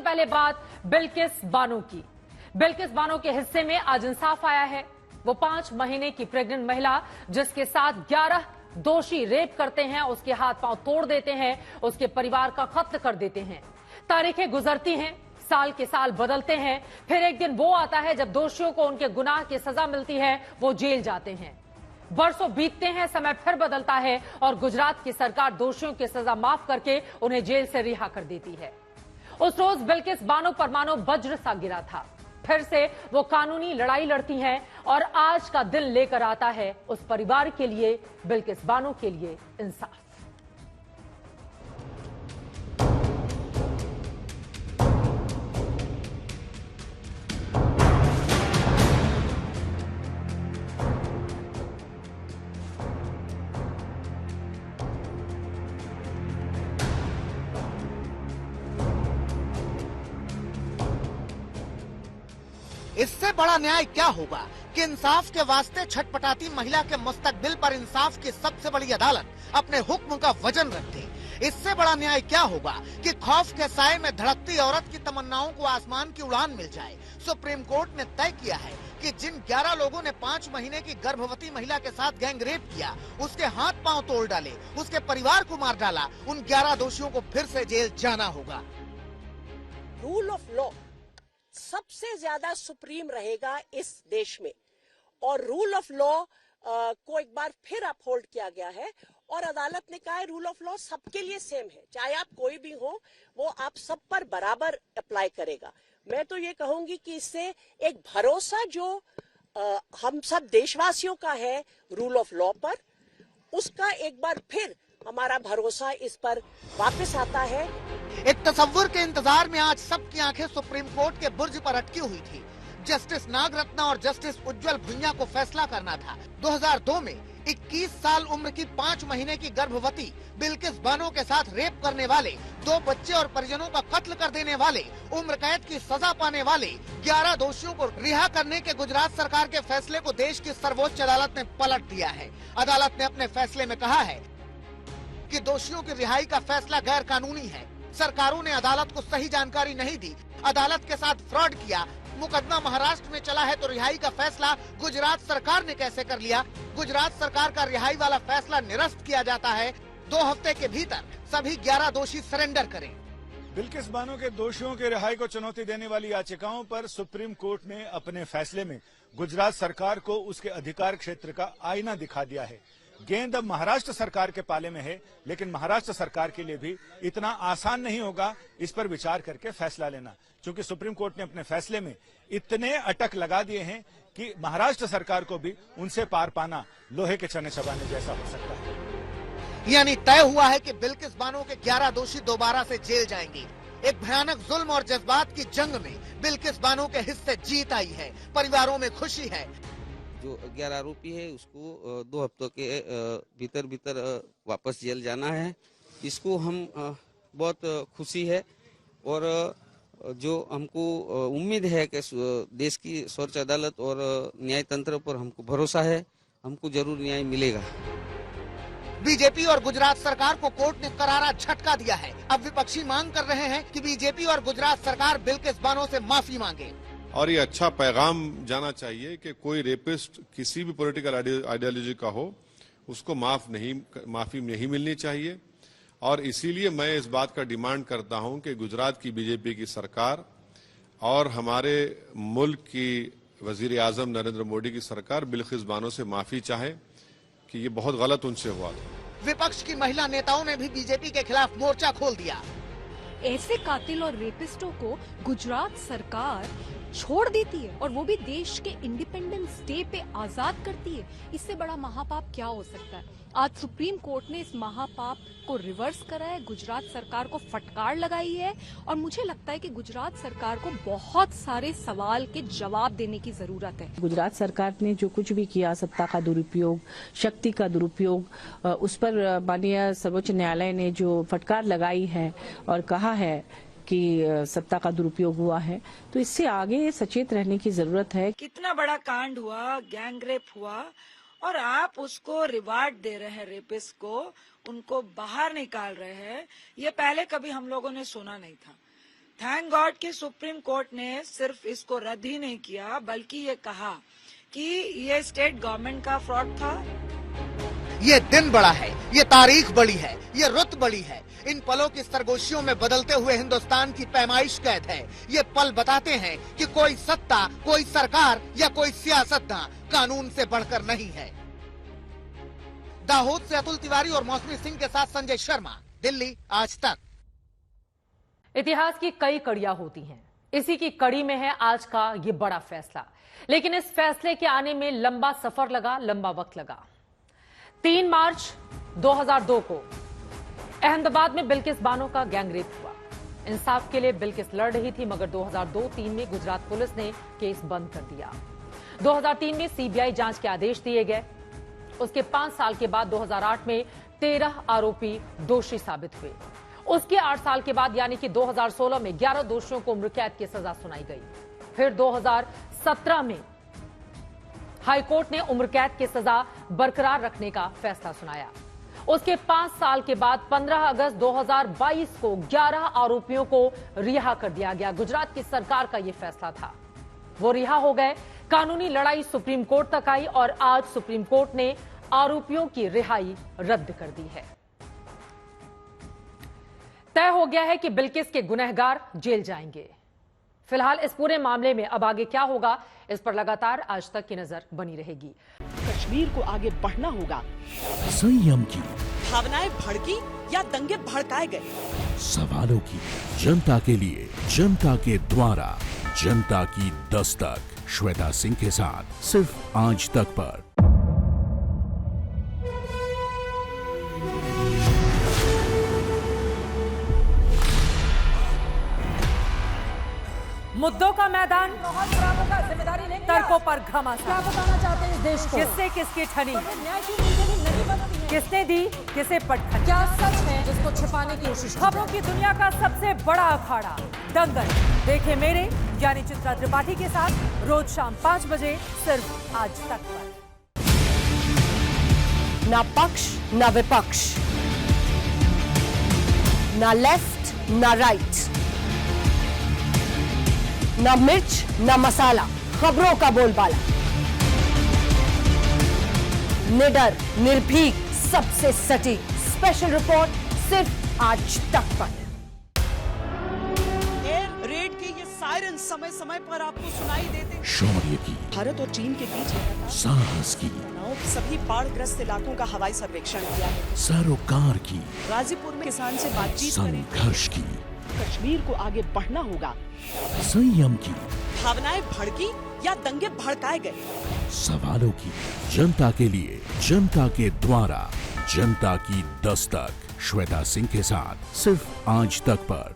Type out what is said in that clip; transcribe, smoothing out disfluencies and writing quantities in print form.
पहले बात बिल्किस बानो की। बिल्किस बानो के हिस्से में आज इंसाफ आया है। वो 5 महीने की प्रेग्नेंट महिला जिसके साथ 11 दोषी रेप करते हैं, उसके हाथ पांव तोड़ देते हैं, उसके परिवार का कत्ल कर देते हैं। तारीखें गुजरती हैं, साल के साल बदलते हैं, फिर एक दिन वो आता है जब दोषियों को उनके गुनाह की सजा मिलती है, वो जेल जाते हैं। बरसों बीतते हैं, समय फिर बदलता है और गुजरात की सरकार दोषियों की सजा माफ करके उन्हें जेल से रिहा कर देती है। उस रोज बिल्किस बानो पर मानो वज्र सा गिरा था। फिर से वो कानूनी लड़ाई लड़ती हैं और आज का दिन लेकर आता है उस परिवार के लिए, बिल्किस बानो के लिए इंसाफ। इससे बड़ा न्याय क्या होगा कि इंसाफ के वास्ते छटपटाती महिला के मुस्तकबिल पर इंसाफ की सबसे बड़ी अदालत अपने हुक्म का वजन रख दे। इससे बड़ा न्याय क्या होगा कि खौफ के साए में धड़कती औरत की तमन्नाओं को आसमान की उड़ान मिल जाए। सुप्रीम कोर्ट ने तय किया है कि जिन 11 लोगों ने 5 महीने की गर्भवती महिला के साथ गैंग रेप किया, उसके हाथ पांव तोड़ डाले, उसके परिवार को मार डाला, उन 11 दोषियों को फिर से जेल जाना होगा। रूल ऑफ लॉ सबसे ज्यादा सुप्रीम रहेगा इस देश में और रूल ऑफ लॉ को एक बार फिर अपहोल्ड किया गया है और अदालत ने कहा है रूल ऑफ लॉ सबके लिए सेम है, चाहे आप कोई भी हो, वो आप सब पर बराबर अप्लाई करेगा। मैं तो ये कहूंगी कि इससे एक भरोसा जो हम सब देशवासियों का है रूल ऑफ लॉ पर, उसका एक बार फिर हमारा भरोसा इस पर वापस आता है। एक तस्वुर के इंतजार में आज सबकी आंखें सुप्रीम कोर्ट के बुर्ज पर अटकी हुई थी। जस्टिस नागरत्ना और जस्टिस उज्जवल भुइयां को फैसला करना था। 2002 में 21 साल उम्र की 5 महीने की गर्भवती बिल्किस बानो के साथ रेप करने वाले, 2 बच्चे और परिजनों का कत्ल कर देने वाले, उम्र कैद की सजा पाने वाले 11 दोषियों को रिहा करने के गुजरात सरकार के फैसले को देश की सर्वोच्च अदालत ने पलट दिया है। अदालत ने अपने फैसले में कहा है कि दोषियों की रिहाई का फैसला गैर कानूनी है। सरकारों ने अदालत को सही जानकारी नहीं दी, अदालत के साथ फ्रॉड किया। मुकदमा महाराष्ट्र में चला है तो रिहाई का फैसला गुजरात सरकार ने कैसे कर लिया? गुजरात सरकार का रिहाई वाला फैसला निरस्त किया जाता है। 2 हफ्ते के भीतर सभी 11 दोषी सरेंडर करें। बिल्किस बानो के दोषियों के रिहाई को चुनौती देने वाली याचिकाओं पर सुप्रीम कोर्ट ने अपने फैसले में गुजरात सरकार को उसके अधिकार क्षेत्र का आईना दिखा दिया है। गेंद अब महाराष्ट्र सरकार के पाले में है, लेकिन महाराष्ट्र सरकार के लिए भी इतना आसान नहीं होगा इस पर विचार करके फैसला लेना, क्योंकि सुप्रीम कोर्ट ने अपने फैसले में इतने अटक लगा दिए हैं कि महाराष्ट्र सरकार को भी उनसे पार पाना लोहे के चने चबाने जैसा हो सकता है। यानी तय हुआ है कि बिल्किस बानो के 11 दोषी दोबारा से जेल जाएंगे। एक भयानक जुल्म और जज्बात की जंग में बिल्किस बानो के हिस्से जीत आई है। परिवारों में खुशी है। जो 11 आरोपी है उसको 2 हफ्तों के भीतर वापस जेल जाना है। इसको हम बहुत खुशी है और जो हमको उम्मीद है कि देश की सर्वोच्च अदालत और न्याय तंत्र पर हमको भरोसा है, हमको जरूर न्याय मिलेगा। बीजेपी और गुजरात सरकार को कोर्ट ने करारा झटका दिया है। अब विपक्षी मांग कर रहे हैं कि बीजेपी और गुजरात सरकार बिल्किस बानो से माफी मांगे। और ये अच्छा पैगाम जाना चाहिए कि कोई रेपिस्ट किसी भी पॉलिटिकल आइडियोलॉजी का हो, उसको माफी नहीं मिलनी चाहिए। और इसीलिए मैं इस बात का डिमांड करता हूं कि गुजरात की बीजेपी की सरकार और हमारे मुल्क की वजीर आजम नरेंद्र मोदी की सरकार बिल्किस बानो से माफी चाहे कि ये बहुत गलत उनसे हुआ था। विपक्ष की महिला नेताओं ने भी बीजेपी के खिलाफ मोर्चा खोल दिया। ऐसे कातिल और रेपिस्टों को गुजरात सरकार छोड़ देती है और वो भी देश के इंडिपेंडेंस डे पे आजाद करती है। इससे बड़ा महापाप क्या हो सकता है? आज सुप्रीम कोर्ट ने इस महापाप को रिवर्स करा है, गुजरात सरकार को फटकार लगाई है और मुझे लगता है कि गुजरात सरकार को बहुत सारे सवाल के जवाब देने की जरूरत है। गुजरात सरकार ने जो कुछ भी किया, सत्ता का दुरुपयोग, शक्ति का दुरुपयोग, उस पर माननीय सर्वोच्च न्यायालय ने जो फटकार लगाई है और कहा है कि सत्ता का दुरुपयोग हुआ है, तो इससे आगे सचेत रहने की जरूरत है। कितना बड़ा कांड हुआ, गैंग रेप हुआ और आप उसको रिवार्ड दे रहे हैं, रेपिस्ट को, उनको बाहर निकाल रहे हैं। ये पहले कभी हम लोगों ने सुना नहीं था। थैंक गॉड कि सुप्रीम कोर्ट ने सिर्फ इसको रद्द ही नहीं किया, बल्कि ये कहा कि ये स्टेट गवर्नमेंट का फ्रॉड था। ये दिन बड़ा है, ये तारीख बड़ी है, ये रुत बड़ी है। इन पलों की सरगोशियों में बदलते हुए हिंदुस्तान की पैमाइश कैद है। ये पल बताते हैं कि कोई सत्ता, कोई सरकार या कोई सियासतदान कानून से बढ़कर नहीं है। दाहोद से अतुल तिवारी और मौसमी सिंह के साथ संजय शर्मा, दिल्ली आज तक। इतिहास की कई कड़ियां होती हैं, इसी की कड़ी में है आज का ये बड़ा फैसला। लेकिन इस फैसले के आने में लंबा सफर लगा, लंबा वक्त लगा। 3 मार्च 2002 को अहमदाबाद में बिल्किस बानो का गैंगरेप हुआ। इंसाफ के लिए बिल्किस लड़ रही थी, मगर 2002-3 में गुजरात पुलिस ने केस बंद कर दिया। 2003 में सीबीआई जांच के आदेश दिए गए। उसके 5 साल के बाद 2008 में 13 आरोपी दोषी साबित हुए। उसके 8 साल के बाद यानी कि 2016 में 11 दोषियों को उम्र कैद की सजा सुनाई गई। फिर 2017 में हाईकोर्ट ने उम्र कैद की सजा बरकरार रखने का फैसला सुनाया। उसके 5 साल के बाद 15 अगस्त 2022 को 11 आरोपियों को रिहा कर दिया गया। गुजरात की सरकार का यह फैसला था, वो रिहा हो गए। कानूनी लड़ाई सुप्रीम कोर्ट तक आई और आज सुप्रीम कोर्ट ने आरोपियों की रिहाई रद्द कर दी है। तय हो गया है कि बिल्किस के गुनहगार जेल जाएंगे। फिलहाल इस पूरे मामले में अब आगे क्या होगा, इस पर लगातार आज तक की नजर बनी रहेगी। कश्मीर को आगे बढ़ना होगा। संयम की भावनाएं भड़की या दंगे भड़काए गए, सवालों की जनता के लिए, जनता के द्वारा, जनता की दस्तक। श्वेता सिंह के साथ सिर्फ आज तक पर। मुद्दों का मैदान, तर्कों पर घमासान। क्या बताना चाहते हैं इस देश को? किससे किसकी ठनी, किसने दी किसे पटखनी, क्या सच है जिसको छिपाने की कोशिश। खबरों की दुनिया का सबसे बड़ा अखाड़ा दंगल देखे मेरे यानी चित्रा त्रिपाठी के साथ रोज शाम 5 बजे सिर्फ आज तक पर। ना पक्ष ना विपक्ष, ना लेफ्ट ना राइट, ना मिर्च ना मसाला, खबरों का बोलबाला, निडर निर्भीक सबसे सटीक स्पेशल रिपोर्ट सिर्फ आज तक पर। एयर रेड के ये सायरन समय समय पर आपको सुनाई देते। शौर्य की, भारत और चीन के बीच साहस की, सभी बाढ़ग्रस्त इलाकों का हवाई सर्वेक्षण किया है। सरोकार की, गाजीपुर में किसान से बातचीत करें। संघर्ष की, कश्मीर को आगे बढ़ना होगा। संयम की, भावनाएं भड़की या दंगे भड़काए गए, सवालों की, जनता के लिए, जनता के द्वारा, जनता की दस्तक। श्वेता सिंह के साथ सिर्फ आज तक पर।